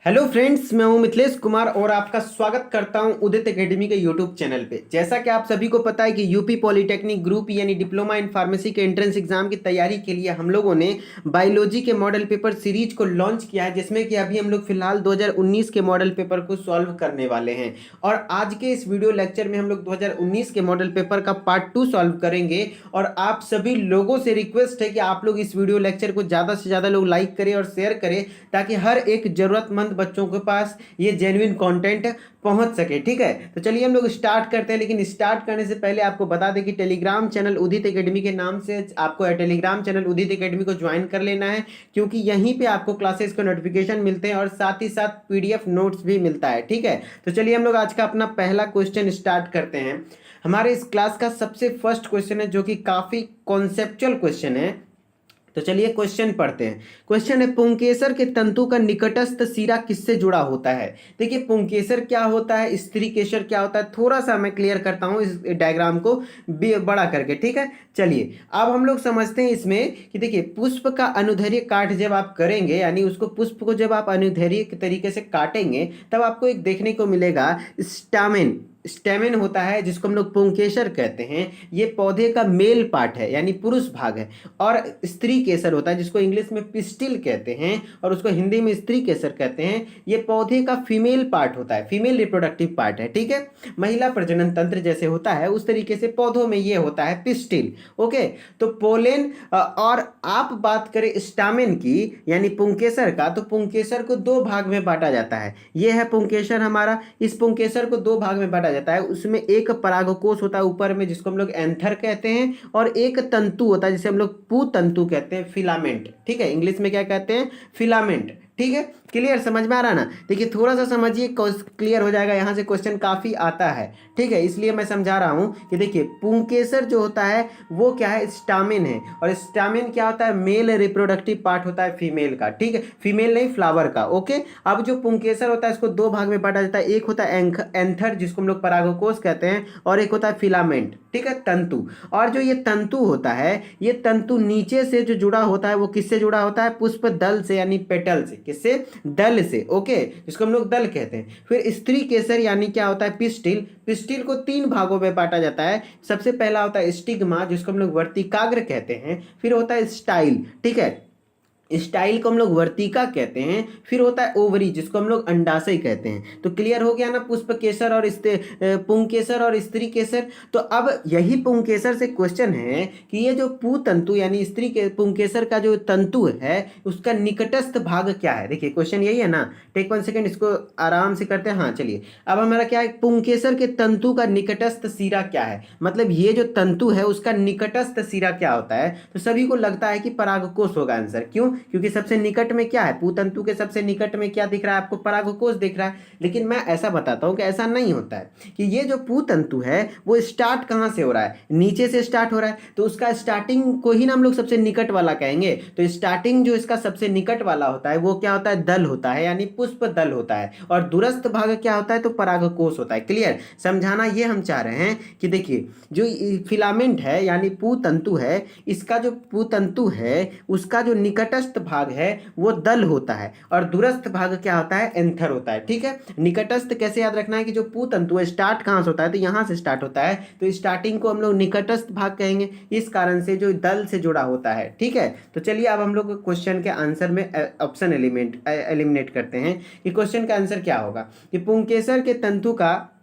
Hello friends, मैं हूं मिथिलेश कुमार और आपका स्वागत करता हूं उदित एकेडमी के यूट्यूब चैनल पे। जैसा कि आप सभी को पता है कि यूपी पॉलिटेक्निक ग्रुप यानी डिप्लोमा इन फार्मेसी के एंट्रेंस एग्जाम की तैयारी के लिए हम लोगों ने बायोलॉजी के मॉडल पेपर सीरीज को लॉन्च किया है, जिसमें कि अभी हम लोग फिलहाल 2019 के मॉडल पेपर को सॉल्व करने वाले हैं। और आज के इस वीडियो लेक्चर में हम लोग 2019 के मॉडल पेपर का पार्ट 2 सॉल्व करेंगे। और आप सभी लोगों से रिक्वेस्ट है कि आप लोग इस वीडियो लेक्चर को ज़्यादा से ज़्यादा लोग लाइक करें और शेयर करें, ताकि हर एक जरूरतमंद बच्चों के पास ये जेन्युइन कंटेंट पहुंच सके। ठीक है, तो चलिए हम लोग स्टार्ट करते हैं। लेकिन स्टार्ट करने से पहले आपको बता दें कि टेलीग्राम चैनल उदित एकेडमी के नाम से आपको टेलीग्राम चैनल उदित एकेडमी को ज्वाइन कर लेना है, क्योंकि यहीं पे आपको क्लासेस के नोटिफिकेशन मिलते हैं और साथ ही साथ पीडीएफ नोट्स भी मिलता है। ठीक है, तो चलिए हम लोग आज का अपना पहला क्वेश्चन स्टार्ट करते हैं। हमारे इस क्लास का सबसे फर्स्ट क्वेश्चन है, जो कि काफी कॉन्सेप्चुअल क्वेश्चन है। तो चलिए क्वेश्चन पढ़ते हैं। क्वेश्चन है, पुंकेसर के तंतु का निकटस्थ सिरा किससे जुड़ा होता है। देखिए, पुंकेसर क्या होता है, स्त्री केसर क्या होता है, थोड़ा सा मैं क्लियर करता हूं इस डायग्राम को बड़ा करके। ठीक है, चलिए अब हम लोग समझते हैं इसमें कि देखिए, पुष्प का अनुदैर्ध्य काट जब आप करेंगे, यानी उसको पुष्प को जब आप अनुदैर्ध्य तरीके से काटेंगे, तब आपको एक देखने को मिलेगा स्टामेन। स्टेमेन होता है, जिसको हम लोग पुंकेसर कहते हैं। ये पौधे का मेल पार्ट है, यानी पुरुष भाग है। और स्त्री केसर होता है, जिसको इंग्लिश में पिस्टिल कहते हैं और उसको हिंदी में स्त्री केसर कहते हैं। ये पौधे का फीमेल पार्ट होता है, फीमेल रिप्रोडक्टिव पार्ट है। ठीक है, महिला प्रजनन तंत्र जैसे होता है उस तरीके से पौधों में ये होता है पिस्टिल। ओके, तो पोलेन। और आप बात करें स्टामेन की, यानी पुंकेसर का, तो पुंकेसर को दो भाग में बांटा जाता है। ये है पुंकेसर हमारा। इस पुंकेसर को दो भाग में बांटा जाता है। उसमें एक परागकोश होता है ऊपर में, जिसको हम लोग एंथर कहते हैं, और एक तंतु होता है जिसे हम लोग पुतंतु कहते हैं, फिलामेंट। ठीक है, इंग्लिश में क्या कहते हैं, फिलामेंट। ठीक है, क्लियर, समझ में आ रहा ना। देखिए थोड़ा सा समझिए, क्लियर हो जाएगा। यहाँ से क्वेश्चन काफी आता है। ठीक है, इसलिए मैं समझा रहा हूं कि देखिए, पुंकेसर जो होता है वो क्या है, स्टामेन है। और स्टामेन क्या होता है, मेल रिप्रोडक्टिव पार्ट होता है फीमेल का। ठीक है, फीमेल नहीं, फ्लावर का। ओके, अब जो पुंकेसर होता है इसको दो भाग में बांटा जाता है। एक होता है एंथर, जिसको हम लोग परागकोश कहते हैं, और एक होता है फिलामेंट। ठीक है, तंतु। और जो ये तंतु होता है, ये तंतु नीचे से जो जुड़ा होता है वो किससे जुड़ा होता है, पुष्प दल से, यानी पेटल से। किससे, दल से। ओके, जिसको हम लोग दल कहते हैं। फिर स्त्री केसर यानी क्या होता है, पिस्टिल। पिस्टिल को तीन भागों में बांटा जाता है। सबसे पहला होता है स्टिग्मा, जिसको हम लोग वर्तिकाग्र कहते हैं। फिर होता है स्टाइल। ठीक है, स्टाइल को हम लोग वर्तिका कहते हैं। फिर होता है ओवरी, जिसको हम लोग अंडाशय कहते हैं। तो क्लियर हो गया ना, पुष्प केसर और पुंकेसर और स्त्री केसर। तो अब यही पुंकेसर से क्वेश्चन है कि ये जो पुतंतु यानी स्त्री के पुंकेसर का जो तंतु है, उसका निकटस्थ भाग क्या है। देखिए क्वेश्चन यही है ना। टेक 1 सेकेंड, इसको आराम से करते हैं। हाँ चलिए, अब हमारा क्या है, पुंकेसर के तंतु का निकटस्थ सिरा क्या है। मतलब ये जो तंतु है उसका निकटस्थ सिरा क्या होता है। तो सभी को लगता है कि परागकोश होगा आंसर। क्यों, क्योंकि सबसे निकट में क्या है, पुतंतु के सबसे निकट में क्या दिख रहा है आपको, परागकोश दिख रहा है। लेकिन मैं ऐसा बताता हूं कि ऐसा नहीं होता है, कि ये जो पुतंतु है वो स्टार्ट कहां से हो रहा है, नीचे से स्टार्ट हो रहा है। तो उसका स्टार्टिंग को ही ना हम लोग सबसे निकट वाला कहेंगे। तो स्टार्टिंग जो इसका सबसे निकट वाला होता है वो क्या होता है, दल होता है, यानी पुष्प दल होता है। और दूरस्थ भाग क्या होता है, तो परागकोश होता है। क्लियर, समझाना ये हम चाह रहे हैं कि देखिए, जो फिलामेंट है यानी पुतंतु है, इसका जो पुतंतु है उसका जो निकटस्थ भाग है वो दल होता है, और दूरस्थ भाग क्या होता है, एंथर होता है। ठीक है, निकटस्थ कैसे याद रखना है कि जो पुतंतु है स्टार्ट कहां से होता है, तो यहां से स्टार्ट होता है। तो स्टार्टिंग को हम लोग निकटस्थ भाग कहेंगे, इस कारण से जो दल से जुड़ा होता है। ठीक है, तो चलिए अब हम लोग क्वेश्चन के आंसर में ऑप्शन एलिमिनेट करते हैं कि क्वेश्चन का आंसर क्या होगा। कि पुंकेसर के तंतु का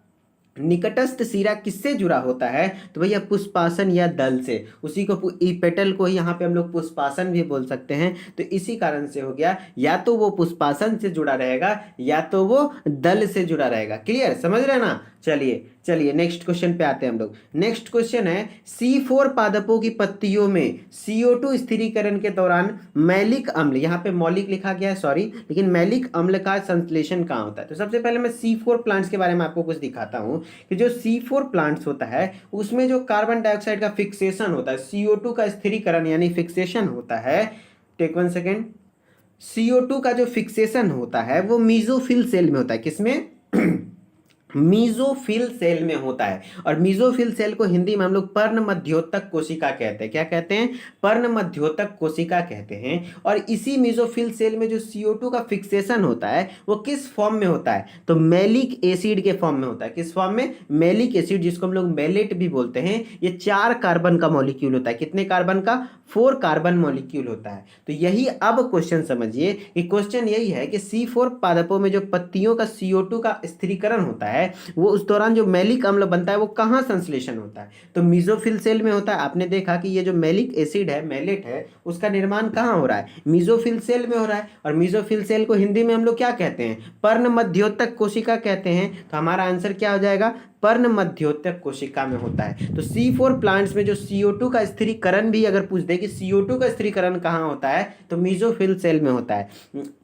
निकटस्थ सिरा किससे जुड़ा होता है, तो भैया पुष्पासन या दल से। उसी को पेटल को ही यहाँ पे हम लोग पुष्पासन भी बोल सकते हैं। तो इसी कारण से हो गया, या तो वो पुष्पासन से जुड़ा रहेगा या तो वो दल से जुड़ा रहेगा। क्लियर, समझ रहे ना। चलिए चलिए नेक्स्ट क्वेश्चन पे आते हैं हम लोग। नेक्स्ट क्वेश्चन है, C4 पादपों की पत्तियों में CO2 स्थिरीकरण के दौरान मैलिक अम्ल, यहाँ पे मौलिक लिखा गया है सॉरी, लेकिन मैलिक अम्ल का संश्लेषण कहाँ होता है। तो सबसे पहले मैं C4 प्लांट्स के बारे में आपको कुछ दिखाता हूँ कि जो C4 प्लांट्स होता है उसमें जो कार्बन डाइऑक्साइड का फिक्सेशन होता है, CO2 का स्थिरीकरण यानी फिक्सेशन होता है। टेक 1 सेकेंड, CO2 का जो फिक्सेशन होता है वो मीजोफिल सेल में होता है। किसमें मीजोफिल सेल में होता है। और मीजोफिल सेल को हिंदी में हम लोग पर्ण मध्योतक कोशिका कहते हैं। क्या कहते हैं? पर्ण मध्योतक कोशिका कहते हैं। और इसी मीजोफिल सेल में जो CO2 का फिक्सेशन होता है वो किस फॉर्म में होता है? तो मैलिक एसिड के फॉर्म में होता है। किस फॉर्म में? मैलिक एसिड, जिसको हम लोग मैलेट भी बोलते हैं। ये 4 कार्बन का मॉलिक्यूल होता है। कितने कार्बन का? 4 कार्बन मॉलिक्यूल होता है। तो यही अब क्वेश्चन समझिए कि क्वेश्चन यही है कि C4 पादपों में जो पत्तियों का CO2 का स्थिरीकरण होता है वो उस दौरान जो मैलिक अम्ल बनता है वो कहाँ संश्लेषण होता है? तो मीजोफिल सेल में होता है। आपने देखा कि ये जो मैलिक एसिड है, मैलेट है, उसका निर्माण कहाँ हो रहा है? मीजोफिल सेल में हो रहा है। और मीजोफिल सेल को हिंदी में हम लोग क्या कहते हैं? पर्ण मध्योतक कोशिका कहते हैं। तो हमारा आंसर क्या हो जाएगा? पर्ण मध्योतक कोशिका में होता है। तो C4 प्लांट्स में जो CO2 का स्थिरीकरण भी अगर पूछ दे कि CO2 का स्थिरीकरण कहाँ होता है, तो मीजोफिल सेल में होता है।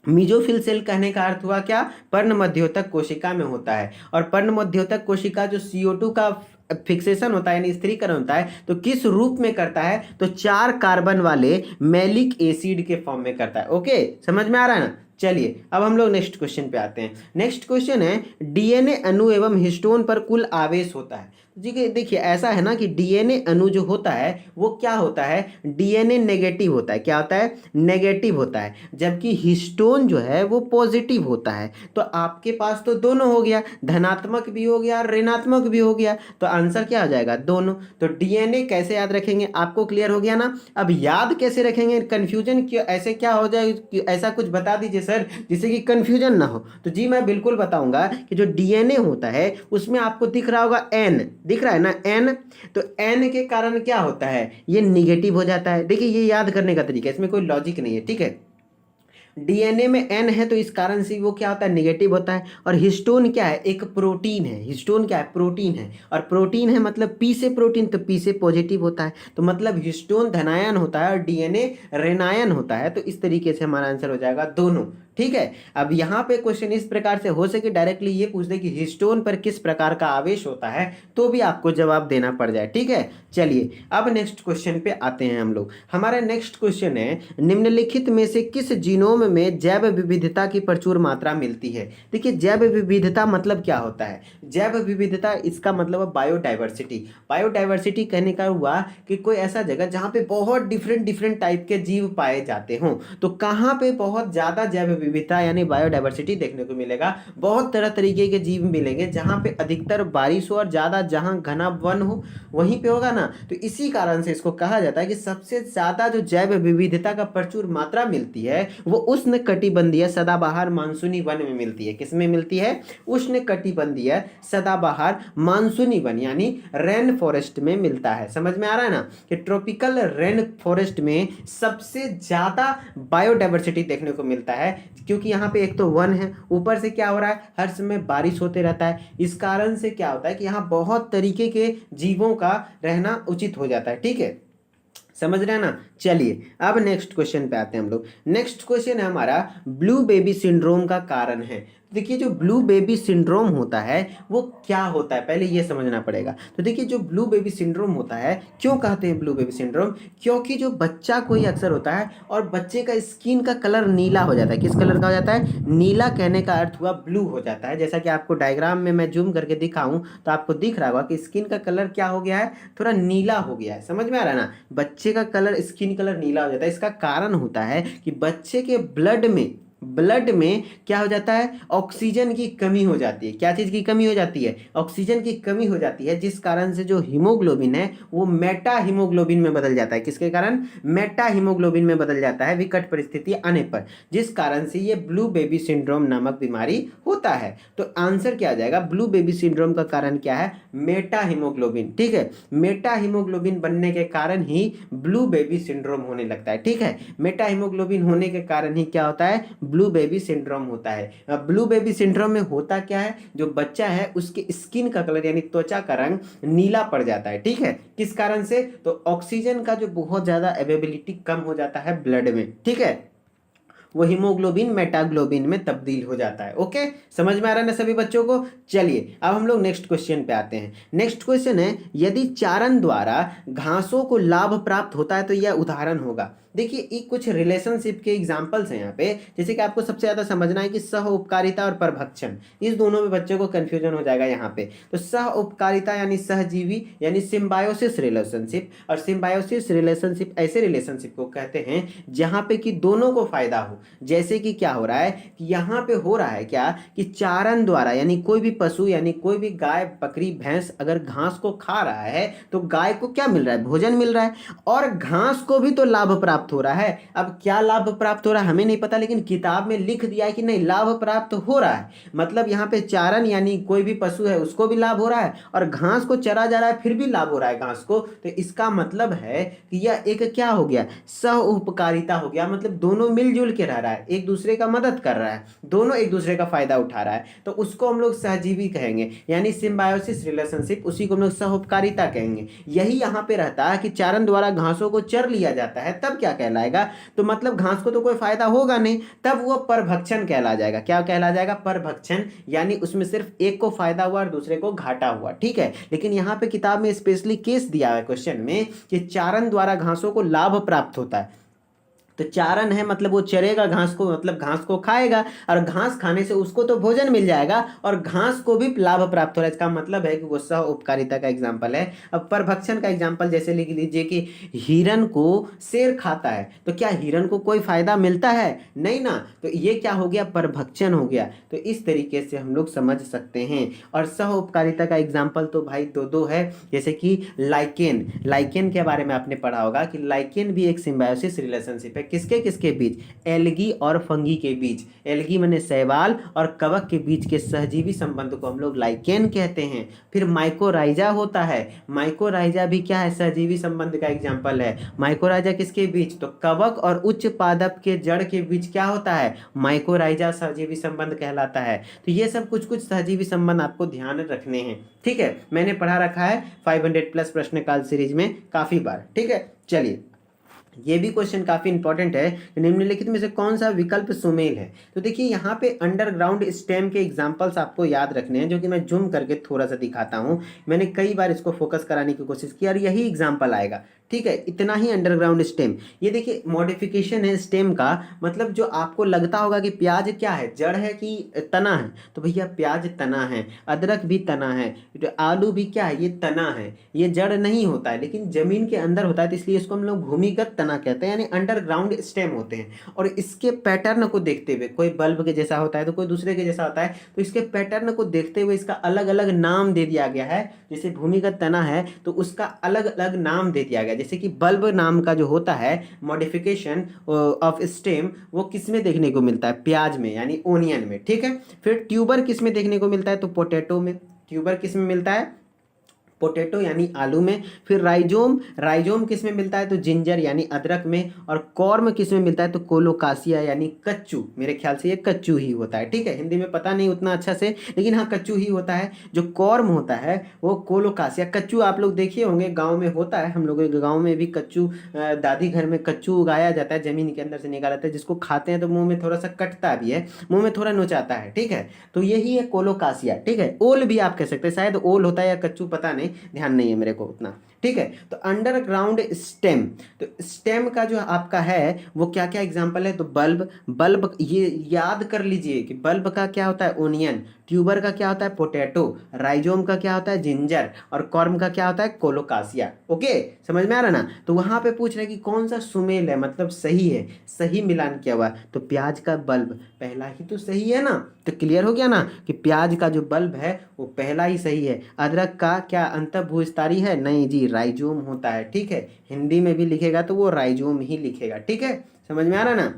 मीजोफिल सेल कहने का अर्थ हुआ क्या? पर्ण मध्योतक कोशिका में होता है। और पर्ण मध्योतक कोशिका जो CO2 का फिक्सेशन होता है यानी स्थिरीकरण होता है तो किस रूप में करता है? तो 4 कार्बन वाले मैलिक एसिड के फॉर्म में करता है। ओके, समझ में आ रहा है ना? चलिए अब हम लोग नेक्स्ट क्वेश्चन पे आते हैं। नेक्स्ट क्वेश्चन है DNA अणु एवं हिस्टोन पर कुल आवेश होता है। जी देखिए, ऐसा है ना कि DNA अणु जो होता है वो क्या होता है? DNA नेगेटिव होता है। क्या होता है? नेगेटिव होता है। जबकि हिस्टोन जो है वो पॉजिटिव होता है। तो आपके पास तो दोनों हो गया, धनात्मक भी हो गया, ऋणात्मक भी हो गया। तो आंसर क्या हो जाएगा? दोनों। तो DNA कैसे याद रखेंगे? आपको क्लियर हो गया ना? अब याद कैसे रखेंगे? कन्फ्यूजन क्यों? ऐसे क्या हो जाए कि ऐसा कुछ बता दीजिए सर जिससे कि कन्फ्यूजन ना हो। तो जी मैं बिल्कुल बताऊंगा कि जो DNA होता है उसमें आपको दिख रहा होगा N, दिख रहा है ना N? तो N के कारण क्या होता है? ये निगेटिव हो जाता है। देखिए ये याद करने का तरीका, इसमें कोई लॉजिक नहीं है, ठीक है। DNA में N है तो इस कारण से वो क्या होता है? नेगेटिव होता है। और हिस्टोन क्या है? एक प्रोटीन है। हिस्टोन क्या है? प्रोटीन है। और प्रोटीन है मतलब P से प्रोटीन, तो P से पॉजिटिव होता है। तो मतलब हिस्टोन धनायन होता है और DNA ऋणायन होता है। तो इस तरीके से हमारा आंसर हो जाएगा दोनों, ठीक है। अब यहाँ पे क्वेश्चन इस प्रकार से हो सके डायरेक्टली ये पूछ दे कि हिस्टोन पर किस प्रकार का आवेश होता है, तो भी आपको जवाब देना पड़ जाए, ठीक है। चलिए अब नेक्स्ट क्वेश्चन पे आते हैं हम लोग। हमारा नेक्स्ट क्वेश्चन है निम्नलिखित में से किस जीनोम में जैव विविधता की प्रचुर मात्रा मिलती है? देखिए जैव विविधता मतलब क्या होता है? जैव विविधता इसका मतलब है बायोडाइवर्सिटी। बायोडाइवर्सिटी कहने का हुआ कि कोई ऐसा जगह जहाँ पे बहुत डिफरेंट डिफरेंट टाइप के जीव पाए जाते हों। तो कहाँ पे बहुत ज़्यादा जैव विविधता यानी बायोडाइवर्सिटी देखने को मिलेगा? बहुत तरह तरीके के जीव मिलेंगे जहाँ पे अधिकतर बारिश हो और ज़्यादा जहाँ घना वन हो वहीं पे होगा ना। तो इसी कारण से इसको कहा जाता है कि सबसे ज़्यादा जो जैव विविधता का प्रचुर मात्रा मिलती है वो उष्ण कटिबंधीय सदाबहार मानसूनी वन में मिलती है। किसमें मिलती है? उष्ण कटिबंधीय सदाबहार मानसूनी वन यानी रेन फॉरेस्ट में मिलता है। समझ में आ रहा है ना कि ट्रॉपिकल रेन फॉरेस्ट में सबसे ज़्यादा बायोडाइवर्सिटी देखने को मिलता है, क्योंकि यहाँ पे एक तो वन है, ऊपर से क्या हो रहा है? हर समय बारिश होते रहता है। इस कारण से क्या होता है कि यहाँ बहुत तरीके के जीवों का रहना उचित हो जाता है, ठीक है। समझ रहे हैं ना? चलिए अब नेक्स्ट क्वेश्चन पे आते हैं हम लोग। नेक्स्ट क्वेश्चन है हमारा ब्लू बेबी सिंड्रोम का कारण है। देखिए जो ब्लू बेबी सिंड्रोम होता है वो क्या होता है पहले ये समझना पड़ेगा। तो देखिए जो ब्लू बेबी सिंड्रोम होता है, क्यों कहते हैं ब्लू बेबी सिंड्रोम? क्योंकि जो बच्चा कोई अक्सर होता है और बच्चे का स्किन का कलर नीला हो जाता है। किस कलर का हो जाता है? नीला कहने का अर्थ हुआ ब्लू हो जाता है। जैसा कि आपको डायग्राम में मैं जूम करके दिखाऊं तो आपको दिख रहा होगा कि स्किन का कलर क्या हो गया है? थोड़ा नीला हो गया है। समझ में आ रहा है ना? बच्चे का कलर, स्किन कलर नीला हो जाता है। इसका कारण होता है कि बच्चे के ब्लड में क्या हो जाता है? ऑक्सीजन की कमी हो जाती है। क्या चीज़ की कमी हो जाती है? ऑक्सीजन की कमी हो जाती है, जिस कारण से जो हीमोग्लोबिन है वो मेटा हीमोग्लोबिन में बदल जाता है। किसके कारण? मेटा हीमोग्लोबिन में बदल जाता है विकट परिस्थिति आने पर, जिस कारण से ये ब्लू बेबी सिंड्रोम नामक बीमारी होता है। तो आंसर क्या आ जाएगा? ब्लू बेबी सिंड्रोम का कारण क्या है? मेटा हीमोग्लोबिन, ठीक है। मेटा हीमोग्लोबिन बनने के कारण ही ब्लू बेबी सिंड्रोम होने लगता है, ठीक है। मेटा हीमोग्लोबिन होने के कारण ही क्या होता है? ब्लू बेबी सिंड्रोम होता है। अब ब्लू बेबी सिंड्रोम में होता क्या है? जो बच्चा है उसके स्किन का कलर यानी त्वचा का रंग नीला पड़ जाता है, ठीक है। किस कारण से? तो ऑक्सीजन का जो बहुत ज्यादा अवेलेबिलिटी कम हो जाता है ब्लड में, ठीक है, वो हीमोग्लोबिन मेटाग्लोबिन में तब्दील हो जाता है। ओके, समझ में आ रहा है ना सभी बच्चों को? चलिए अब हम लोग नेक्स्ट क्वेश्चन पे आते हैं। नेक्स्ट क्वेश्चन है यदि चारण द्वारा घासों को लाभ प्राप्त होता है तो यह उदाहरण होगा। देखिए ये कुछ रिलेशनशिप के एग्जांपल्स हैं यहाँ पे, जैसे कि आपको सबसे ज़्यादा समझना है कि सह उपकारिता और परभक्षण, इस दोनों में बच्चे को कंफ्यूजन हो जाएगा यहाँ पे। तो सह उपकारिता यानी सहजीवी यानी सिम्बायोसिस रिलेशनशिप, और सिम्बायोसिस रिलेशनशिप ऐसे रिलेशनशिप को कहते हैं जहाँ पे कि दोनों को फायदा हो। जैसे कि क्या हो रहा है कि यहाँ पे हो रहा है क्या कि चारण द्वारा, यानी कोई भी पशु यानी कोई भी गाय बकरी भैंस अगर घास को खा रहा है तो गाय को क्या मिल रहा है, भोजन मिल रहा है, और घास को भी तो लाभ प्राप्त हो रहा है। अब क्या लाभ प्राप्त हो रहा है हमें नहीं पता, लेकिन किताब में लिख दिया है कि नहीं लाभ प्राप्त हो रहा है। मतलब यहाँ पे चारण यानी कोई भी पशु है उसको भी लाभ हो रहा है, और घास को चरा जा रहा है फिर भी लाभ हो रहा है घास को। तो इसका मतलब है कि यह एक क्या हो गया, सह उपकारिता हो गया। मतलब दोनों मिलजुल के रह रहा है, एक दूसरे का मदद कर रहा है, दोनों एक दूसरे का फायदा उठा रहा है, तो उसको हम लोग सहजीवी कहेंगे, यानी सिम्बायोसिस रिलेशनशिप, उसी को हम लोग सह उपकारिता कहेंगे। यही यहाँ पे रहता है कि चारण द्वारा घासों को चर लिया जाता है, तब क्या कहलाएगा, तो मतलब घास को तो कोई फायदा होगा नहीं, तब वो परभक्षण कहला जाएगा। क्या कहला जाएगा, परभक्षण, यानी उसमें सिर्फ एक को फायदा हुआ और दूसरे को घाटा हुआ। ठीक है, लेकिन यहाँ पे किताब में स्पेशली केस दिया है क्वेश्चन में कि चारण द्वारा घासों को लाभ प्राप्त होता है। तो चारण है मतलब वो चरेगा घास को, मतलब घास को खाएगा, और घास खाने से उसको तो भोजन मिल जाएगा और घास को भी लाभ प्राप्त हो रहा है। इसका मतलब है कि वो सह उपकारिता का एग्जाम्पल है। अब परभक्षण का एग्जाम्पल जैसे लिख लीजिए कि हिरन को शेर खाता है, तो क्या हिरन को कोई फायदा मिलता है, नहीं ना, तो ये क्या हो गया, परभक्षण हो गया। तो इस तरीके से हम लोग समझ सकते हैं। और सह उपकारिता का एग्जाम्पल तो भाई दो है, जैसे कि लाइकेन, लाइकेन के बारे में आपने पढ़ा होगा कि लाइकेन भी एक सिम्बायोसिस रिलेशनशिप है। किसके किसके बीच, एल्गी और फंगी के बीच, एल्गी माने शैवाल और कवक के बीच के सहजीवी संबंध को हम लोग लाइकेन कहते हैं। फिर माइकोराइजा होता है, माइकोराइजा भी क्या है, सहजीवी संबंध का एग्जाम्पल है। माइकोराइजा किसके बीच, तो कवक और उच्च पादप के जड़ के बीच क्या होता है, माइकोराइजा सहजीवी संबंध कहलाता है। तो ये सब कुछ कुछ सहजीवी संबंध आपको ध्यान रखने हैं। ठीक है, मैंने पढ़ा रखा है 500 प्लस प्रश्नकाल सीरीज में काफी बार। ठीक है, चलिए ये भी क्वेश्चन काफी इंपॉर्टेंट है, निम्नलिखित में से कौन सा विकल्प सुमेल है। तो देखिए यहाँ पे अंडरग्राउंड स्टेम के एग्जांपल्स आपको याद रखने हैं, जो कि मैं जूम करके थोड़ा सा दिखाता हूँ। मैंने कई बार इसको फोकस कराने की कोशिश की और यही एग्जाम्पल आएगा। ठीक है, इतना ही अंडरग्राउंड स्टेम। ये देखिए मॉडिफिकेशन है स्टेम का, मतलब जो आपको लगता होगा कि प्याज क्या है, जड़ है कि तना है, तो भैया प्याज तना है, अदरक भी तना है, तो आलू भी क्या है, ये तना है, ये जड़ नहीं होता है लेकिन जमीन के अंदर होता है, तो इसलिए इसको हम लोग भूमिगत तना कहते हैं, यानी अंडरग्राउंड स्टेम होते हैं। और इसके पैटर्न को देखते हुए, कोई बल्ब के जैसा होता है तो कोई दूसरे के जैसा होता है, तो इसके पैटर्न को देखते हुए इसका अलग अलग नाम दे दिया गया है। जैसे भूमिगत तना है तो उसका अलग अलग नाम दे दिया गया, जैसे कि बल्ब नाम का जो होता है मॉडिफिकेशन ऑफ स्टेम, वो किस में देखने को मिलता है, प्याज में यानी ओनियन में। ठीक है, फिर ट्यूबर किस में देखने को मिलता है, तो पोटैटो में। ट्यूबर किस में मिलता है, पोटैटो यानी आलू में। फिर राइजोम, राइजोम किस में मिलता है, तो जिंजर यानी अदरक में। और कॉर्म किस में मिलता है, तो कोलोकासिया यानी कच्चू, मेरे ख्याल से ये कच्चू ही होता है। ठीक है, हिंदी में पता नहीं उतना अच्छा से, लेकिन हाँ कच्चू ही होता है। जो कॉर्म होता है वो कोलोकासिया, कच्चू आप लोग देखे होंगे गाँव में होता है, हम लोग के गाँव में भी कच्चू, दादी घर में कच्चू उगाया जाता है, जमीन के अंदर से निकाला जाता है, जिसको खाते हैं तो मुँह में थोड़ा सा कटता भी है, मुँह में थोड़ा नोचाता है। ठीक है, तो यही है कोलोकासिया। ठीक है, ओल भी आप कह सकते हैं, शायद ओल होता है या कच्चू, पता नहीं, ध्यान नहीं है मेरे को उतना। ठीक है, तो अंडरग्राउंड स्टेम, तो स्टेम का जो आपका है वो क्या क्या एग्जांपल है, तो बल्ब, बल्ब ये याद कर लीजिए कि बल्ब का क्या होता है, ओनियन। ट्यूबर का क्या होता है, पोटैटो। राइजोम का क्या होता है, जिंजर। और कॉर्म का क्या होता है, कोलोकासिया। ओके, समझ में आ रहा ना। तो वहां पे पूछ रहे कि कौन सा सुमेल है, मतलब सही है, सही मिलान किया हुआ, तो प्याज का बल्ब पहला ही तो सही है ना। तो क्लियर हो गया ना कि प्याज का जो बल्ब है वो पहला ही सही है। अदरक का क्या अंतःभूस्थारी है, नहीं जी, राइजोम होता है। ठीक है, हिंदी में भी लिखेगा तो वो राइजोम ही लिखेगा। ठीक है, समझ में आ रहा ना।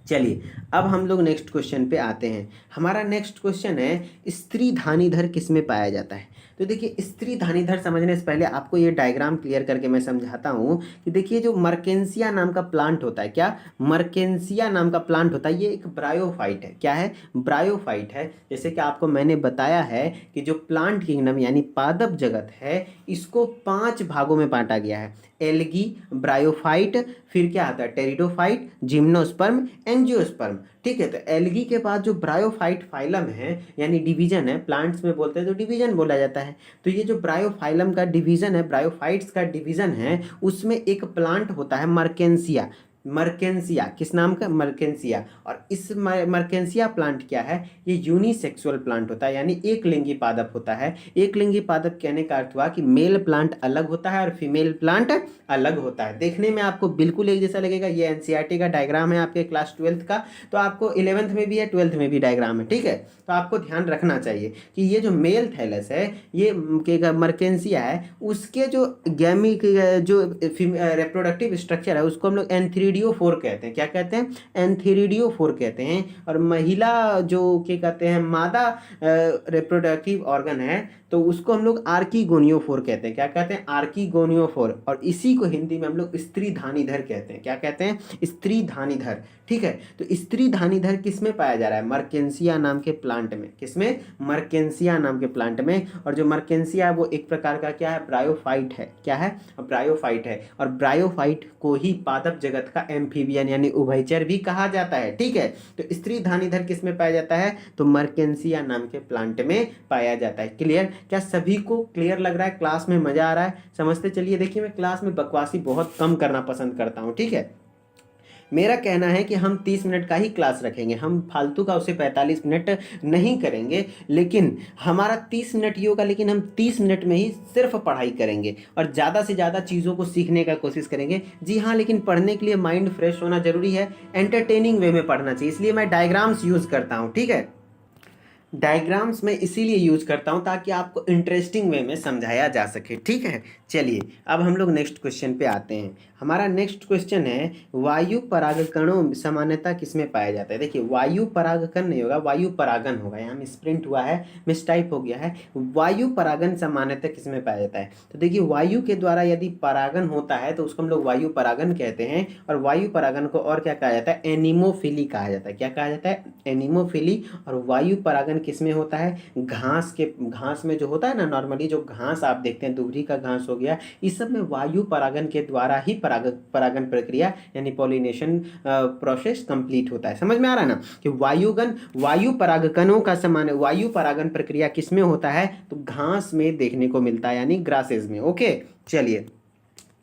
चलिए अब हम लोग नेक्स्ट क्वेश्चन पे आते हैं। हमारा नेक्स्ट क्वेश्चन है स्त्री धानीधर किस में पाया जाता है। तो देखिए स्त्री धानीधर समझने से पहले आपको ये डायग्राम क्लियर करके मैं समझाता हूँ कि देखिए जो मर्केंसिया नाम का प्लांट होता है, क्या मर्केंसिया नाम का प्लांट होता है, ये एक ब्रायोफाइट है। क्या है, ब्रायोफाइट है। जैसे कि आपको मैंने बताया है कि जो प्लांट किंगडम यानी पादप जगत है, इसको 5 भागों में बांटा गया है। एल्गी, ब्रायोफाइट, फिर क्या आता है, टेरिडोफाइट, जिम्नोस्पर्म, एंजियोस्पर्म। ठीक है, तो एल्गी के बाद जो ब्रायोफाइट फाइलम है यानी डिवीजन है, प्लांट्स में बोलते हैं तो डिवीजन बोला जाता है। तो ये जो ब्रायोफाइलम का डिवीजन है, ब्रायोफाइट्स का डिवीजन है, उसमें एक प्लांट होता है मर्केंसिया। मर्केंसिया, किस नाम का? मर्केंसिया। और इस मर्केंसिया प्लांट क्या है? ये यूनिसेक्सुअल प्लांट होता है, यानी एक लिंगी पादप होता है। एक लिंगी पादप कहने का अर्थ हुआ कि मेल प्लांट अलग होता है और फीमेल प्लांट अलग होता है। देखने में आपको बिल्कुल एक जैसा लगेगा। ये एनसीईआरटी का डायग्राम है आपके क्लास 12th का, तो आपको 11th में भी है, 12th में भी डायग्राम है, ठीक है। तो आपको ध्यान रखना चाहिए कि ये जो मेल थैलस है, ये मर्केंसिया है, उसके जो गैमी जो रिप्रोडक्टिव स्ट्रक्चर है उसको हम लोग एंथ्रीडियो4 कहते हैं। क्या कहते हैं? एंथ्रीडियो4 कहते हैं। और महिला जो क्या कहते हैं, मादा रिप्रोडक्टिव ऑर्गन है, तो उसको हम लोग आर्कीगोनियोफोर कहते हैं। क्या कहते हैं? आर्कीगोनियोफोर। और इसी को हिंदी में हम लोग स्त्री धानीधर कहते हैं। क्या कहते हैं? स्त्री धानीधर, ठीक है। तो स्त्री धानीधर किस में पाया जा रहा है? मर्केंसिया नाम के प्लांट में। किसमें? मर्केंसिया नाम के प्लांट में। और जो मर्केंसिया वो एक प्रकार का क्या है? ब्रायोफाइट है। क्या है? ब्रायोफाइट है। और ब्रायोफाइट को ही पादप जगत का एम्फीबियन यानी उभयचर भी कहा जाता है, ठीक है। तो स्त्री धानीधर किस में पाया जाता है? तो मर्केंसिया नाम के प्लांट में पाया जाता है। क्लियर? क्या सभी को क्लियर लग रहा है? क्लास में मजा आ रहा है? समझते चलिए। देखिए, मैं क्लास में बकवासी बहुत कम करना पसंद करता हूं, ठीक है। मेरा कहना है कि हम 30 मिनट का ही क्लास रखेंगे, हम फालतू का उसे 45 मिनट नहीं करेंगे। लेकिन हमारा 30 मिनट ही होगा, लेकिन हम 30 मिनट में ही सिर्फ पढ़ाई करेंगे और ज़्यादा से ज़्यादा चीज़ों को सीखने का कोशिश करेंगे। जी हाँ, लेकिन पढ़ने के लिए माइंड फ्रेश होना जरूरी है, एंटरटेनिंग वे में पढ़ना चाहिए। इसलिए मैं डायग्राम्स यूज़ करता हूँ, ठीक है। डायग्राम्स में इसीलिए यूज करता हूं ताकि आपको इंटरेस्टिंग वे में समझाया जा सके, ठीक है। चलिए, अब हम लोग नेक्स्ट क्वेश्चन पे आते हैं। हमारा नेक्स्ट क्वेश्चन है, वायु परागकणों सामान्यता किसमें पाया जाता है? देखिए, वायु परागकण नहीं होगा, वायु परागन होगा। यहाँ मिसप्रिंट हुआ है, मिसटाइप हो गया है। वायु परागन सामान्यता किसमें पाया जाता है? तो देखिए, वायु के द्वारा यदि परागन होता है तो उसको हम लोग वायु परागन कहते हैं। और वायु परागन को और क्या कहा जाता है? एनिमोफिली कहा जाता है। क्या कहा जाता है? एनिमोफिली। और वायु परागन किसमें होता है? घास में जो होता है ना, नॉर्मली जो घास आप देखते हैं, दुबरी का घास हो गया, इस सब में वायु परागन के द्वारा ही परागन प्रक्रिया यानी पॉलिनेशन प्रोसेस कंप्लीट होता है। समझ में आ रहा है ना कि वायु परागकणों का समान वायु परागन प्रक्रिया किसमें होता है? तो घास में देखने को मिलता है, यानी ग्रासेस में। ओके, चलिए,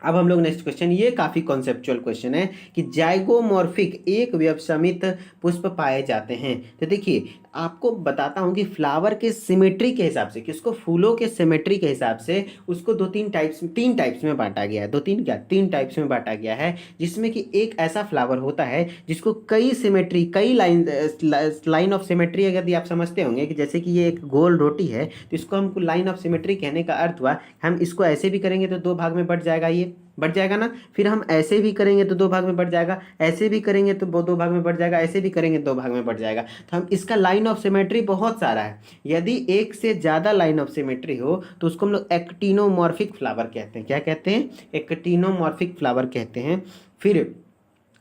अब हम लोग नेक्स्ट क्वेश्चन, ये काफी कॉन्सेप्चुअल क्वेश्चन है कि जाइगोमॉर्फिक एक व्यवसमित पुष्प पाए जाते हैं। तो देखिए, आपको बताता हूं कि फ्लावर के सिमेट्री के हिसाब से, किसको? फूलों के सिमेट्री के हिसाब से उसको तीन टाइप्स में बांटा गया है। तीन टाइप्स में बांटा गया है, जिसमें कि एक ऐसा फ्लावर होता है जिसको कई लाइन ऑफ सिमेट्री, अगर आप समझते होंगे कि जैसे कि ये एक गोल रोटी है, तो इसको हमको लाइन ऑफ सिमेट्री कहने का अर्थ हुआ, हम इसको ऐसे भी करेंगे तो 2 भाग में बट जाएगा, ये बढ़ जाएगा ना। फिर हम ऐसे भी करेंगे तो 2 भाग में बढ़ जाएगा, ऐसे भी करेंगे तो 2 भाग में बढ़ जाएगा, ऐसे भी करेंगे 2 भाग में बढ़ जाएगा। तो हम इसका लाइन ऑफ सिमेट्री बहुत सारा है। यदि एक से ज़्यादा लाइन ऑफ सिमेट्री हो तो उसको हम लोग एक्टिनोमॉर्फिक फ्लावर कहते हैं। क्या कहते हैं? एक्टिनोमॉर्फिक फ्लावर कहते हैं। फिर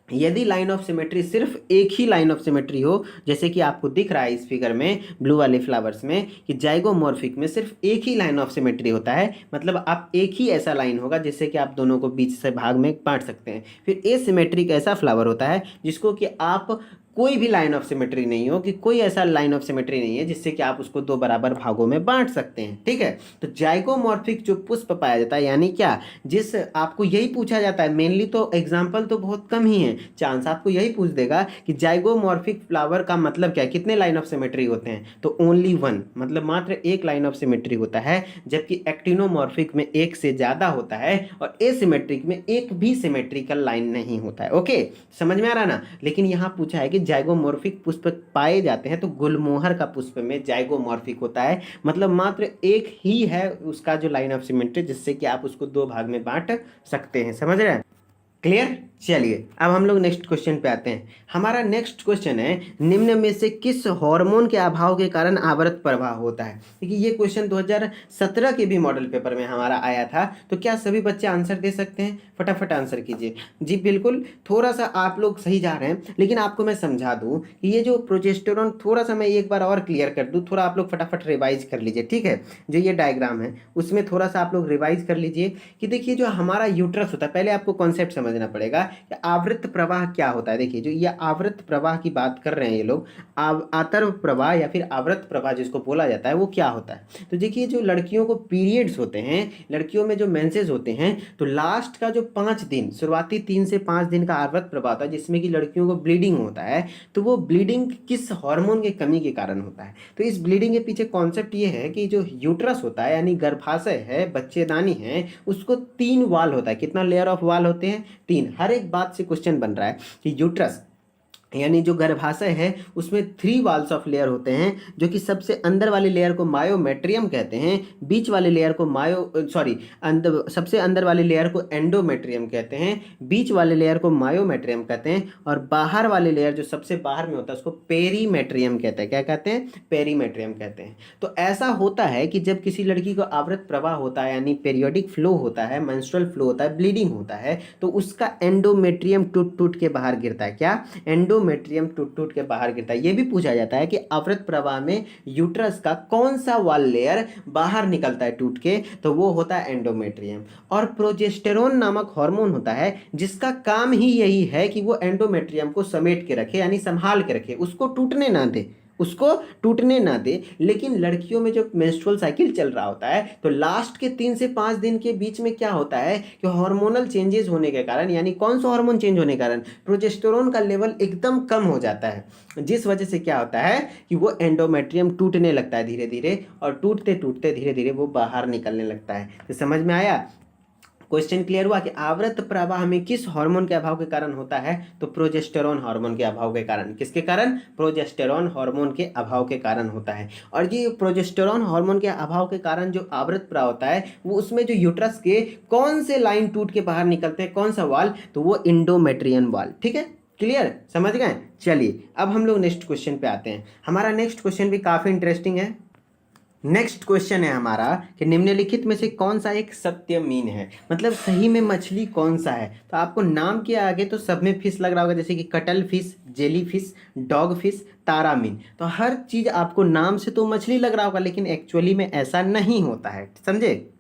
यदि लाइन ऑफ सिमेट्री सिर्फ एक ही लाइन ऑफ सिमेट्री हो, जैसे कि आपको दिख रहा है इस फिगर में ब्लू वाले फ्लावर्स में कि जाइगोमॉर्फिक में सिर्फ एक ही लाइन ऑफ सिमेट्री होता है, मतलब आप एक ही ऐसा लाइन होगा जिससे कि आप दोनों को बीच से भाग में बांट सकते हैं। फिर एसिमेट्रिक ऐसा फ्लावर होता है जिसको कि आप कोई भी लाइन ऑफ सिमेट्री नहीं हो, कि कोई ऐसा लाइन ऑफ सिमेट्री नहीं है जिससे कि आप उसको 2 बराबर भागों में बांट सकते हैं, ठीक है। तो जाइगोमॉर्फिक जो पुष्प पाया जाता है, यानी क्या, जिस आपको यही पूछा जाता है मेनली, तो एग्जाम्पल तो बहुत कम ही है, चांस आपको यही पूछ देगा कि जाइगोमॉर्फिक फ्लावर का मतलब क्या है, कितने लाइन ऑफ सिमेट्री होते हैं? तो ओनली 1, मतलब मात्र एक लाइन ऑफ सिमेट्री होता है। जबकि एक्टिनोमॉर्फिक में एक से ज्यादा होता है और एसिमेट्रिक में एक भी सिमेट्रिकल लाइन नहीं होता है। ओके, समझ में आ रहा ना। लेकिन यहाँ पूछा है कि जाइगोमॉर्फिक पुष्प पाए जाते हैं, तो गुलमोहर का पुष्प में जाइगोमॉर्फिक होता है, मतलब मात्र एक ही है उसका जो लाइन ऑफ सिमेट्री, जिससे कि आप उसको 2 भाग में बांट सकते हैं। समझ रहे हैं? क्लियर? चलिए, अब हम लोग नेक्स्ट क्वेश्चन पे आते हैं। हमारा नेक्स्ट क्वेश्चन है, निम्न में से किस हार्मोन के अभाव के कारण आवर्त प्रवाह होता है? देखिए, ये क्वेश्चन 2017 के भी मॉडल पेपर में हमारा आया था। तो क्या सभी बच्चे आंसर दे सकते हैं? फटाफट आंसर कीजिए। जी बिल्कुल, थोड़ा सा आप लोग सही जा रहे हैं, लेकिन आपको मैं समझा दूं कि ये जो प्रोजेस्टेरोन, थोड़ा सा मैं एक बार और क्लियर कर दूं, थोड़ा आप लोग फटाफट रिवाइज कर लीजिए, ठीक है। जो ये डायग्राम है उसमें थोड़ा सा आप लोग रिवाइज कर लीजिए कि देखिए, जो हमारा यूट्रस होता है, पहले आपको कॉन्सेप्ट समझना समझना पड़ेगा कि आवृत्त प्रवाह क्या होता है। देखिए जो ये आवृत्त प्रवाह की बात कर रहे हैं ये लोग, आवर्त प्रवाह या फिर आवृत्त प्रवाह जिसको बोला जाता है वो क्या होता है। तो देखिए जो लड़कियों को पीरियड्स होते हैं, लड़कियों में जो मेंसेस होते हैं, तो लास्ट का जो 5 दिन, शुरुआती 3 से 5 दिन का आवृत्त प्रवाह होता है जिसमें कि लड़कियों को ब्लीडिंग होता है। तो वो ब्लीडिंग किस हार्मोन की कमी के कारण होता है। तो इस ब्लीडिंग के पीछे कॉन्सेप्ट ये है कि जो यूट्रस होता है यानी गर्भाशय है, बच्चेदानी है, उसको 3 वाल होता है। कितना लेयर ऑफ वाल होते हैं? 3। हर एक बात से क्वेश्चन बन रहा है कि यूट्रस यानी जो गर्भाशय है उसमें 3 वाल्स ऑफ लेयर होते हैं, जो कि सबसे अंदर वाले लेयर को मायोमेट्रियम कहते हैं, बीच वाले लेयर को सबसे अंदर वाले लेयर को एंडोमेट्रियम कहते हैं, बीच वाले लेयर को मायोमेट्रियम कहते हैं, और बाहर वाले लेयर जो सबसे बाहर में होता है उसको पेरीमेट्रियम कहते हैं। क्या कहते हैं? पेरीमेट्रियम कहते हैं। तो ऐसा होता है कि जब किसी लड़की को आवृत्त प्रवाह होता है यानी पीरियोडिक फ्लो होता है, मेंस्ट्रुअल फ्लो होता है, ब्लीडिंग होता है, तो उसका एंडोमेट्रियम टूट टूट के बाहर गिरता है। क्या? एंडोमेट्रियम टूट टूट के बाहर गिरता है। यह भी पूछा जाता है कि आवृत्त प्रवाह में यूट्रस का कौन सा वाल लेयर बाहर निकलता है टूट के, तो वो होता है एंडोमेट्रियम। और प्रोजेस्टेरोन नामक हार्मोन होता है जिसका काम ही यही है कि वो एंडोमेट्रियम को समेट के रखे यानी संभाल के रखे, उसको टूटने ना दे। लेकिन लड़कियों में जो मेंस्ट्रुअल साइकिल चल रहा होता है तो लास्ट के 3 से 5 दिन के बीच में क्या होता है कि हार्मोनल चेंजेस होने के कारण, यानी कौन सा हार्मोन चेंज होने के कारण, प्रोजेस्टेरोन का लेवल एकदम कम हो जाता है, जिस वजह से क्या होता है कि वो एंडोमेट्रियम टूटने लगता है धीरे धीरे, और टूटते टूटते धीरे धीरे वो बाहर निकलने लगता है। तो समझ में आया? क्वेश्चन क्लियर हुआ कि आवृत्त प्रवाह में किस हार्मोन के अभाव के कारण होता है? तो प्रोजेस्टेरोन हार्मोन के अभाव के कारण। किसके कारण? प्रोजेस्टेरोन हार्मोन के अभाव के कारण होता है। और ये प्रोजेस्टेरोन हार्मोन के अभाव के कारण जो आवृत्त प्रवाह होता है वो उसमें जो यूट्रस के कौन से लाइन टूट के बाहर निकलते हैं, कौन सा वाल? तो वो एंडोमेट्रियन वाल। ठीक है, क्लियर, समझ गए? चलिए अब हम लोग नेक्स्ट क्वेश्चन पे आते हैं। हमारा नेक्स्ट क्वेश्चन भी काफी इंटरेस्टिंग है। नेक्स्ट क्वेश्चन है हमारा कि निम्नलिखित में से कौन सा एक सत्य मीन है, मतलब सही में मछली कौन सा है। तो आपको नाम के आगे तो सब में फिश लग रहा होगा, जैसे कि cuttle fish, jelly fish, dog fish, तारा मीन। तो हर चीज आपको नाम से तो मछली लग रहा होगा, लेकिन एक्चुअली में ऐसा नहीं होता है। समझे?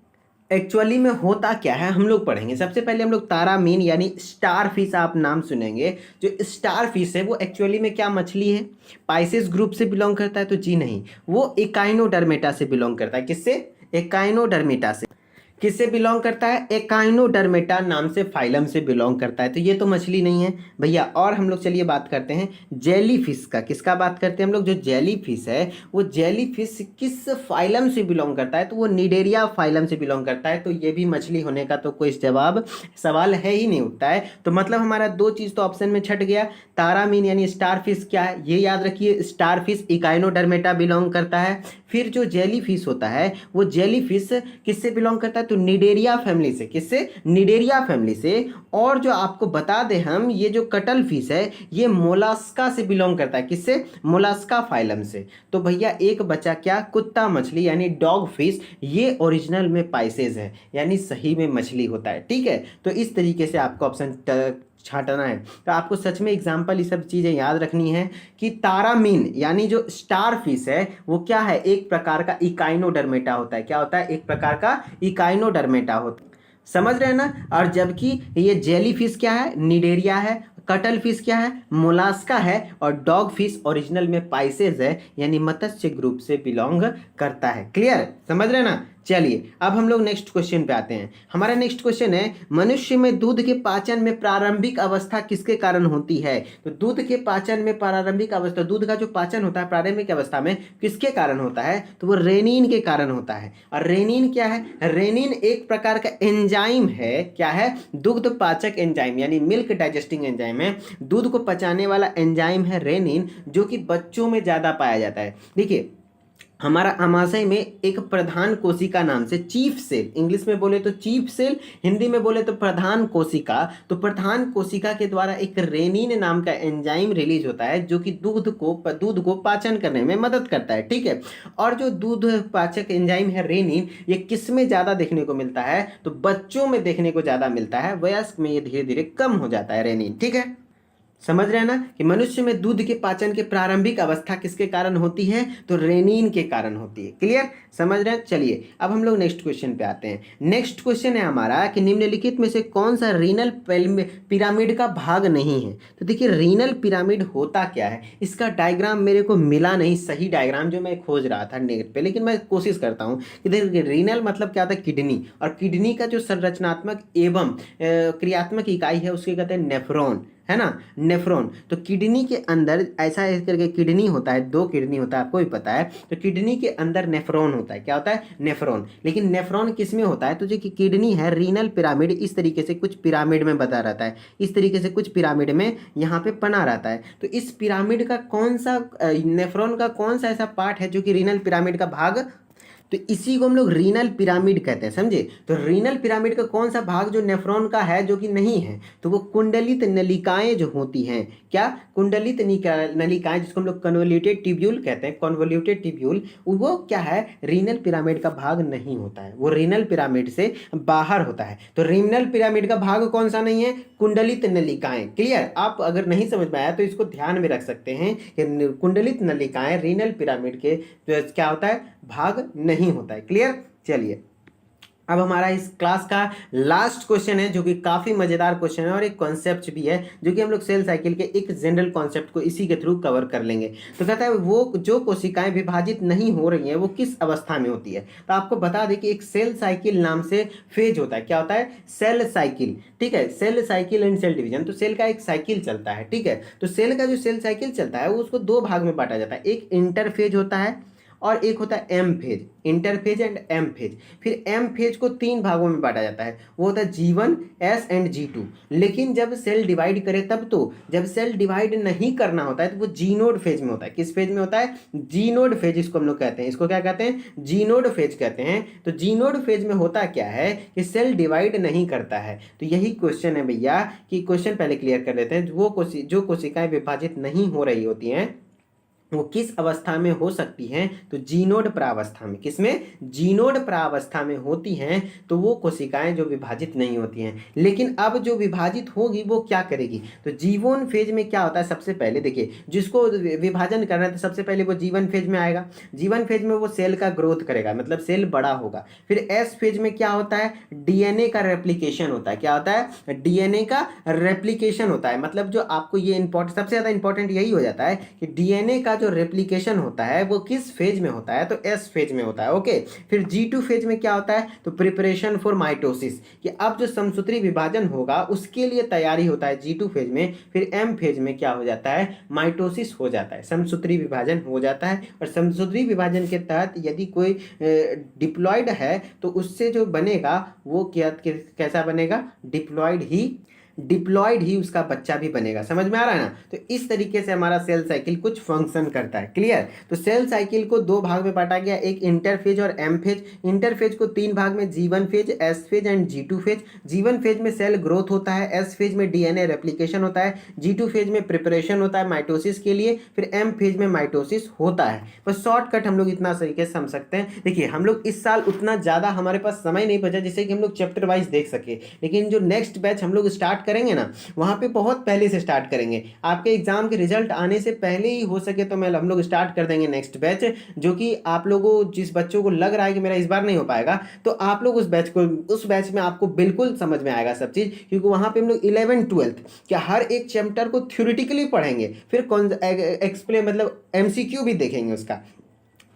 एक्चुअली में होता क्या है हम लोग पढ़ेंगे। सबसे पहले हम लोग तारा मीन यानी स्टार फिश आप नाम सुनेंगे। जो स्टार फिश है वो एक्चुअली में क्या मछली है? पाइसेस ग्रुप से बिलोंग करता है? तो जी नहीं, वो एकाइनोडर्मेटा से बिलोंग करता है। किससे? एकाइनोडर्मेटा से। किससे बिलोंग करता है? एकाइनोडर्मेटा नाम से फाइलम से बिलोंग करता है। तो ये तो मछली नहीं है भैया। और हम लोग चलिए बात करते हैं जेली फिश का। किसका बात करते हैं हम लोग? जो जेली फिश है वो जेली फिश किस फाइलम से बिलोंग करता है? तो वो निडेरिया फाइलम से बिलोंग करता है। तो ये भी मछली होने का तो कोई सवाल है ही नहीं उठता है। तो मतलब हमारा 2 चीज़ तो ऑप्शन में छट गया। तारा मीन यानी स्टार फिश क्या है ये याद रखिए, स्टार फिश इकाइनोडर्मेटा बिलोंग करता है। फिर जो जेली फिश होता है वो जेली फिश किससे बिलोंग करता है? तो निडेरिया फैमिली से। किससे? निडेरिया फैमिली से। और जो आपको बता दें हम, ये जो कटल फिश है ये मोलास्का से बिलोंग करता है। किससे? मोलास्का फाइलम से। तो भैया एक बचा क्या? कुत्ता मछली यानी डॉग फिश। ये ओरिजिनल में पाइसेस है यानी सही में मछली होता है। ठीक है, तो इस तरीके से आपको ऑप्शन छांटना है। तो आपको सच में एग्जाम्पल ये सब चीज़ें याद रखनी है कि तारामीन यानी जो स्टार फिश है वो क्या है? एक प्रकार का इकाइनोडर्मेटा होता है। क्या होता है? एक प्रकार का इकाइनोडर्मेटा होता है। समझ रहे हैं ना? और जबकि ये जेली फिश क्या है? निडेरिया है। कटल फिश क्या है? मोलास्का है। और डॉग फिश ओरिजिनल में पाइसेस है यानी मत्स्य ग्रुप से बिलोंग करता है। क्लियर? समझ रहे हैं ना? चलिए अब हम लोग नेक्स्ट क्वेश्चन पे आते हैं। हमारा नेक्स्ट क्वेश्चन है मनुष्य में दूध के पाचन में प्रारंभिक अवस्था किसके कारण होती है? तो दूध के पाचन में प्रारंभिक अवस्था, दूध का जो पाचन होता है प्रारंभिक अवस्था में किसके कारण होता है? तो वो रेनिन के कारण होता है। और रेनिन क्या है? रेनिन एक प्रकार का एंजाइम है। क्या है? दुग्ध पाचक एंजाइम यानी मिल्क डाइजेस्टिंग एंजाइम है। दूध को पचाने वाला एंजाइम है रेनिन, जो कि बच्चों में ज्यादा पाया जाता है। देखिए हमारा आमाशय में एक प्रधान कोशिका नाम से, चीफ सेल, इंग्लिश में बोले तो चीफ सेल, हिंदी में बोले तो प्रधान कोशिका। तो प्रधान कोशिका के द्वारा एक रेनिन नाम का एंजाइम रिलीज होता है जो कि दूध को पाचन करने में मदद करता है। ठीक है, और जो दूध पाचक एंजाइम है रेनिन, ये किस में ज़्यादा देखने को मिलता है? तो बच्चों में देखने को ज़्यादा मिलता है, वयस्क में ये धीरे धीरे कम हो जाता है रेनिन। ठीक है, समझ रहे हैं ना कि मनुष्य में दूध के पाचन के प्रारंभिक अवस्था किसके कारण होती है, तो रेनिन के कारण होती है। क्लियर, समझ रहे हैं। चलिए अब हम लोग नेक्स्ट क्वेश्चन पे आते हैं। नेक्स्ट क्वेश्चन है हमारा कि निम्नलिखित में से कौन सा रीनल पिरामिड का भाग नहीं है। तो देखिए रीनल पिरामिड होता क्या है, इसका डायग्राम मेरे को मिला नहीं, सही डायग्राम जो मैं खोज रहा था नेट पे, लेकिन मैं कोशिश करता हूँ कि देखिए रीनल मतलब क्या होता है, किडनी, और किडनी का जो संरचनात्मक एवं क्रियात्मक इकाई है उसके कहते हैं नेफ्रॉन, है ना, नेफ्रॉन। तो किडनी के अंदर ऐसा करके किडनी होता है, 2 किडनी होता है, आपको भी पता है। तो किडनी के अंदर नेफ्रॉन होता है, क्या होता है, नेफ्रॉन। लेकिन नेफ्रॉन किस में होता है, तो जो कि किडनी है, रीनल पिरामिड इस तरीके से कुछ पिरामिड में बता रहता है, इस तरीके से कुछ पिरामिड में यहाँ पे बना रहता है। तो इस पिरामिड का कौन सा नेफ्रॉन का कौन सा ऐसा पार्ट है जो कि रीनल पिरामिड का भाग, तो इसी को हम लोग रीनल पिरामिड कहते हैं, समझे। तो रीनल पिरामिड का कौन सा भाग जो नेफ्रॉन का है जो कि नहीं है, तो वो कुंडलित नलिकाएं जो होती हैं, क्या, कुंडलित नलिकाएं, जिसको हम लोग कन्वोल्यूटेड ट्यूब्यूल कहते हैं, कन्वोल्यूटेड ट्यूब्यूल, वो क्या है, रीनल पिरामिड का भाग नहीं होता है, वो रीनल पिरामिड से बाहर होता है। तो रीनल पिरामिड का भाग कौन सा नहीं है, कुंडलित नलिकाएं। क्लियर, आप अगर नहीं समझ में आया तो इसको ध्यान में रख सकते हैं कि कुंडलित नलिकाएं रीनल पिरामिड के क्या होता है, भाग नहीं होता है। क्लियर, चलिए अब हमारा इस क्लास का लास्ट क्वेश्चन है जो कि काफ़ी मज़ेदार क्वेश्चन है और एक कॉन्सेप्ट भी है जो कि हम लोग सेल साइकिल के एक जनरल कॉन्सेप्ट को इसी के थ्रू कवर कर लेंगे। तो कहता है वो जो कोशिकाएं विभाजित नहीं हो रही हैं वो किस अवस्था में होती है। तो आपको बता दें कि एक सेल साइकिल नाम से फेज होता है, क्या होता है, सेल साइकिल, ठीक है, cell cycle and cell division. तो सेल का एक साइकिल चलता है, ठीक है। तो सेल का जो सेल साइकिल चलता है वो उसको 2 भाग में बांटा जाता है, एक इंटरफेज होता है और एक होता है M phase, interphase and M phase. फिर एम फेज को 3 भागों में बांटा जाता है, वो होता है G1, S एंड G2। लेकिन जब सेल डिवाइड करे तब, तो जब सेल डिवाइड नहीं करना होता है तो वो जी नोड फेज में होता है। किस फेज में होता है, जी नोड फेज, इसको हम लोग कहते हैं, इसको क्या कहते हैं, जी नोड फेज कहते हैं। तो जी नोड फेज में होता क्या है कि सेल डिवाइड नहीं करता है। तो यही क्वेश्चन है भैया, कि क्वेश्चन पहले क्लियर कर लेते हैं। जो कोशिकाएं विभाजित नहीं हो रही होती हैं वो किस अवस्था में हो सकती हैं, तो जीनोड प्रावस्था में। किसमें, जीनोड प्रावस्था में होती हैं। तो वो कोशिकाएं जो विभाजित नहीं होती हैं। लेकिन अब जो विभाजित होगी वो क्या करेगी, तो जीवन फेज में क्या होता है, सबसे पहले देखिए जिसको विभाजन करना है तो सबसे पहले वो जीवन फेज में आएगा। जीवन फेज में वो सेल का ग्रोथ करेगा, मतलब सेल बड़ा होगा। फिर एस फेज में क्या होता है, डीएनए का रेप्लिकेशन होता है। क्या होता है, डीएनए का रेप्लिकेशन होता है। मतलब जो आपको ये सबसे ज़्यादा इंपॉर्टेंट यही हो जाता है कि डीएनए का जो रेप्लिकेशन होता है वो किस फेज में होता है, तो एस फेज में होता है। ओके, फिर G2 फेज में क्या होता है, तो प्रिपरेशन फॉर माइटोसिस, कि अब जो समसूत्री विभाजन होगा उसके लिए तैयारी होता है G2 फेज में। फिर M फेज में क्या हो जाता है, माइटोसिस हो जाता है, समसूत्री विभाजन हो जाता है। और समसूत्री विभाजन के तहत यदि कोई डिप्लॉयड है तो उससे जो बनेगा वो कैसा बनेगा, डिप्लॉयड ही उसका बच्चा भी बनेगा। समझ में आ रहा है ना। तो इस तरीके से हमारा सेल साइकिल कुछ फंक्शन करता है। क्लियर, तो सेल साइकिल को 2 भाग में बांटा गया, एक इंटरफेज और एम फेज। इंटरफेज को 3 भाग में, G1 phase, S phase and G2 phase. G1 phase में सेल ग्रोथ होता है, एस फेज में डीएनए रेप्लिकेशन होता है, G2 फेज में प्रिपरेशन होता है माइटोसिस के लिए, फिर एम फेज में माइटोसिस होता है। बस शॉर्टकट हम लोग इतना तरीके से समझ सकते हैं। देखिए हम लोग इस साल उतना ज़्यादा हमारे पास समय नहीं बचा जिससे कि हम लोग चैप्टर वाइज देख सके, लेकिन जो नेक्स्ट बैच हम लोग स्टार्ट करेंगे ना वहां पे बहुत पहले से स्टार्ट करेंगे। आपके एग्जाम के रिजल्ट आने से पहले ही हो सके तो हम लोग स्टार्ट कर देंगे नेक्स्ट बैच, जो कि आप लोगों जिस बच्चों को लग रहा है कि मेरा इस बार नहीं हो पाएगा तो आप लोग उस बैच में आपको बिल्कुल समझ में आएगा सब चीज, क्योंकि वहां पे हम लोग 11th 12th क्या हर एक चैप्टर को थ्योरेटिकली पढ़ेंगे, फिर एक्सप्लेन मतलब एमसीक्यू भी देखेंगे उसका।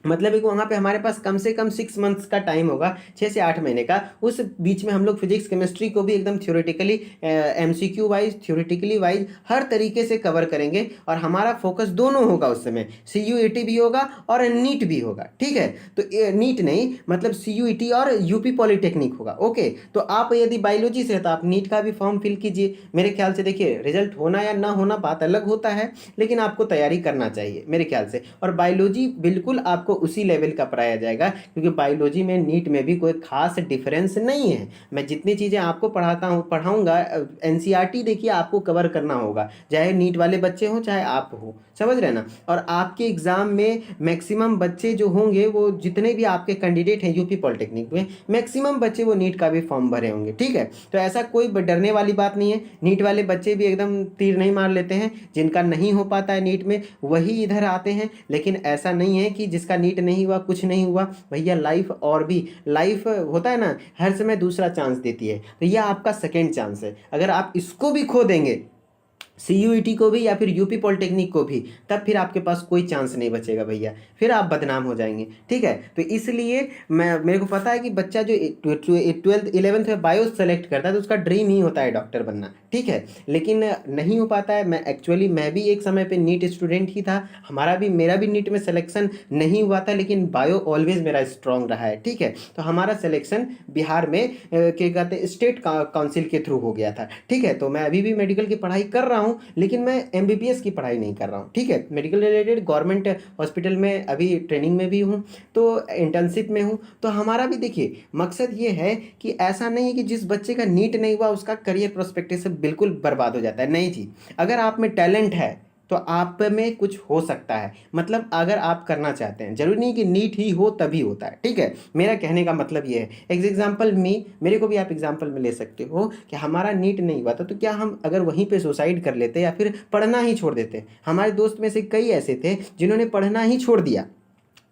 मतलब एक वहाँ पे हमारे पास कम से कम 6 मंथ्स का टाइम होगा, 6 से 8 महीने का। उस बीच में हम लोग फिजिक्स केमिस्ट्री को भी एकदम theoretically, MCQ wise, theoretically wise हर तरीके से कवर करेंगे। और हमारा फोकस दोनों होगा उस समय, CUET भी होगा और नीट भी होगा। ठीक है, तो नीट नहीं मतलब CUET और यूपी पॉलिटेक्निक होगा। ओके, तो आप यदि बायोलॉजी से तो आप नीट का भी फॉर्म फिल कीजिए। मेरे ख्याल से देखिए रिजल्ट होना या ना होना बात अलग होता है, लेकिन आपको तैयारी करना चाहिए मेरे ख्याल से। और बायोलॉजी बिल्कुल आपको उसी लेवल का पढ़ाया जाएगा, क्योंकि बायोलॉजी में नीट में भी कोई खास डिफरेंस नहीं है। मैं जितनी चीज़ें आपको पढ़ाऊँगा एनसीईआरटी देखिए आपको कवर करना होगा, चाहे नीट वाले बच्चे हों चाहे आप हो, समझ रहे ना। और आपके एग्ज़ाम में मैक्सिमम बच्चे जो होंगे, वो जितने भी आपके कैंडिडेट हैं यूपी पॉलिटेक्निक में, मैक्सिमम बच्चे वो नीट का भी फॉर्म भरे होंगे, ठीक है। तो ऐसा कोई डरने वाली बात नहीं है। नीट वाले बच्चे भी एकदम तीर नहीं मार लेते हैं, जिनका नहीं हो पाता है नीट में वही इधर आते हैं। लेकिन ऐसा नहीं है कि जिसका नीट नहीं हुआ कुछ नहीं हुआ भैया। लाइफ और भी लाइफ होता है ना, हर समय दूसरा चांस देती है, तो यह आपका सेकेंड चांस है। अगर आप इसको भी खो देंगे, सीयूईटी को भी या फिर यूपी पॉलिटेक्निक को भी, तब फिर आपके पास कोई चांस नहीं बचेगा भैया, फिर आप बदनाम हो जाएंगे, ठीक है। तो इसलिए मेरे को पता है कि बच्चा जो 12th 11th में बायो सेलेक्ट करता है तो उसका ड्रीम ही होता है डॉक्टर बनना, ठीक है। लेकिन नहीं हो पाता है। मैं भी एक समय पे नीट स्टूडेंट ही था, मेरा भी नीट में सिलेक्शन नहीं हुआ था, लेकिन बायो ऑलवेज मेरा स्ट्रॉन्ग रहा है, ठीक है। तो हमारा सिलेक्शन बिहार में क्या कहते हैं स्टेट काउंसिल के थ्रू हो गया था, ठीक है। तो मैं अभी भी मेडिकल की पढ़ाई कर रहा हूँ, लेकिन मैं एमबीबीएस की पढ़ाई नहीं कर रहा हूँ, ठीक है। मेडिकल रिलेटेड गवर्नमेंट हॉस्पिटल में अभी ट्रेनिंग में भी हूँ, तो इंटर्नशिप में हूँ। तो हमारा भी देखिए मकसद ये है कि ऐसा नहीं है कि जिस बच्चे का नीट नहीं हुआ उसका करियर प्रोस्पेक्टिव से बिल्कुल बर्बाद हो जाता है, नहीं जी। अगर आप में टैलेंट है तो आप में कुछ हो सकता है, मतलब अगर आप करना चाहते हैं, जरूरी नहीं कि नीट ही हो तभी होता है, ठीक है। मेरा कहने का मतलब ये है, एग्जाम्पल मेरे को भी आप एग्जाम्पल में ले सकते हो कि हमारा नीट नहीं हुआ था तो क्या हम अगर वहीं पे सुसाइड कर लेते या फिर पढ़ना ही छोड़ देते। हमारे दोस्त में से कई ऐसे थे जिन्होंने पढ़ना ही छोड़ दिया,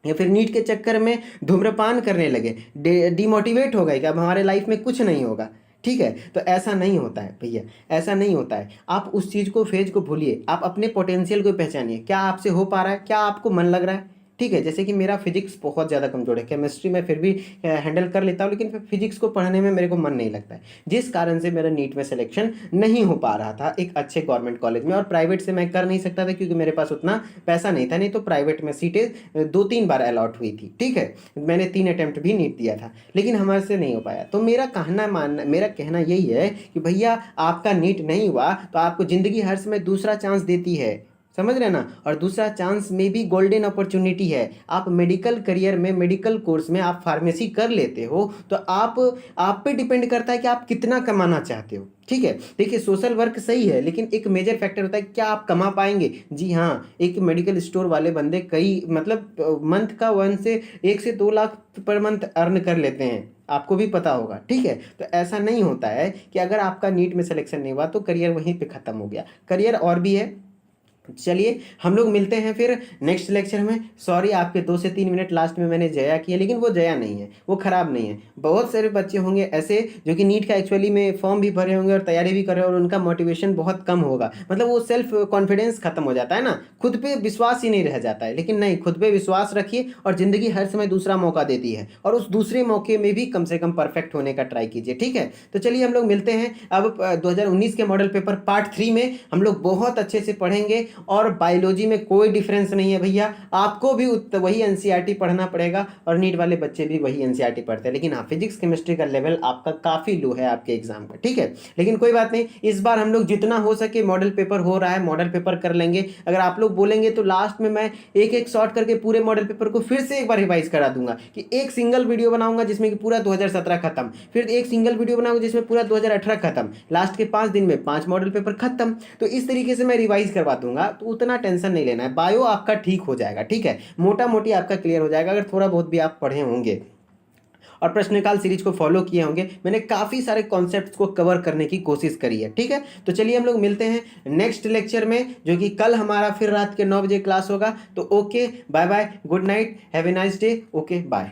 या फिर नीट के चक्कर में धूम्रपान करने लगे, डिमोटिवेट हो गए कि अब हमारे लाइफ में कुछ नहीं होगा, ठीक है। तो ऐसा नहीं होता है भैया, ऐसा नहीं होता है। आप उस चीज़ को फेज को भूलिए, आप अपने पोटेंशियल को पहचानिए, क्या आपसे हो पा रहा है, क्या आपको मन लग रहा है, ठीक है। जैसे कि मेरा फिजिक्स बहुत ज़्यादा कमजोर है, केमिस्ट्री में फिर भी हैंडल कर लेता हूँ, लेकिन फिजिक्स को पढ़ने में मेरे को मन नहीं लगता है, जिस कारण से मेरा नीट में सिलेक्शन नहीं हो पा रहा था एक अच्छे गवर्नमेंट कॉलेज में। और प्राइवेट से मैं कर नहीं सकता था क्योंकि मेरे पास उतना पैसा नहीं था, नहीं तो प्राइवेट में सीटें 2-3 बार अलॉट हुई थी, ठीक है। मैंने 3 अटेम्प्ट भी नीट दिया था, लेकिन हमारे से नहीं हो पाया। तो मेरा कहना यही है कि भैया आपका नीट नहीं हुआ तो आपको ज़िंदगी हर समय दूसरा चांस देती है, समझ रहे ना। और दूसरा चांस में भी गोल्डन अपॉर्चुनिटी है। आप मेडिकल करियर में, मेडिकल कोर्स में आप फार्मेसी कर लेते हो तो आप पे डिपेंड करता है कि आप कितना कमाना चाहते हो, ठीक है। देखिए सोशल वर्क सही है, लेकिन एक मेजर फैक्टर होता है क्या आप कमा पाएंगे। जी हाँ, एक मेडिकल स्टोर वाले बंदे कई मतलब मंथ का 1 से 2 लाख पर मंथ अर्न कर लेते हैं, आपको भी पता होगा, ठीक है। तो ऐसा नहीं होता है कि अगर आपका नीट में सिलेक्शन नहीं हुआ तो करियर वहीं पे ख़त्म हो गया, करियर और भी है। चलिए हम लोग मिलते हैं फिर नेक्स्ट लेक्चर में। सॉरी आपके 2 से 3 मिनट लास्ट में मैंने जया किया, लेकिन वो जया नहीं है, वो ख़राब नहीं है। बहुत सारे बच्चे होंगे ऐसे जो कि नीट का एक्चुअली में फॉर्म भी भरे होंगे और तैयारी भी कर रहे हैं और उनका मोटिवेशन बहुत कम होगा, मतलब वो सेल्फ कॉन्फिडेंस खत्म हो जाता है ना, खुद पे विश्वास ही नहीं रह जाता है। लेकिन नहीं, खुद पे विश्वास रखिए और ज़िंदगी हर समय दूसरा मौका देती है, और उस दूसरे मौके में भी कम से कम परफेक्ट होने का ट्राई कीजिए, ठीक है। तो चलिए हम लोग मिलते हैं अब 2019 के मॉडल पेपर पार्ट 3 में। हम लोग बहुत अच्छे से पढ़ेंगे और बायोलॉजी में कोई डिफरेंस नहीं है भैया, आपको भी वही एनसीईआरटी पढ़ना पड़ेगा और नीट वाले बच्चे भी वही एनसीईआरटी पढ़ते हैं। लेकिन हाँ, फिजिक्स केमिस्ट्री का लेवल आपका काफ़ी लो है आपके एग्जाम का, ठीक है। लेकिन कोई बात नहीं, इस बार हम लोग जितना हो सके, मॉडल पेपर हो रहा है, मॉडल पेपर कर लेंगे। अगर आप लोग बोलेंगे तो लास्ट में मैं एक शॉर्ट करके पूरे मॉडल पेपर को फिर से एक बार रिवाइज करा दूंगा, कि एक सिंगल वीडियो बनाऊंगा जिसमें कि पूरा 2017 खत्म, फिर एक सिंगल वीडियो बनाऊंगा जिसमें पूरा 2018 खत्म, लास्ट के 5 दिन में 5 मॉडल पेपर खत्म। तो इस तरीके से मैं रिवाइज करवा दूंगा, तो उतना टेंशन नहीं लेना है। बायो आपका ठीक हो जाएगा, ठीक है, मोटा मोटी आपका क्लियर हो जाएगा अगर थोड़ा बहुत भी आप पढ़े होंगे और प्रश्नकाल सीरीज को फॉलो किए होंगे। मैंने काफ़ी सारे कॉन्सेप्ट्स को कवर करने की कोशिश करी है, ठीक है। तो चलिए हम लोग मिलते हैं नेक्स्ट लेक्चर में, जो कि कल हमारा फिर रात के 9 बजे क्लास होगा। तो okay, bye bye, good night, have a nice day, okay bye.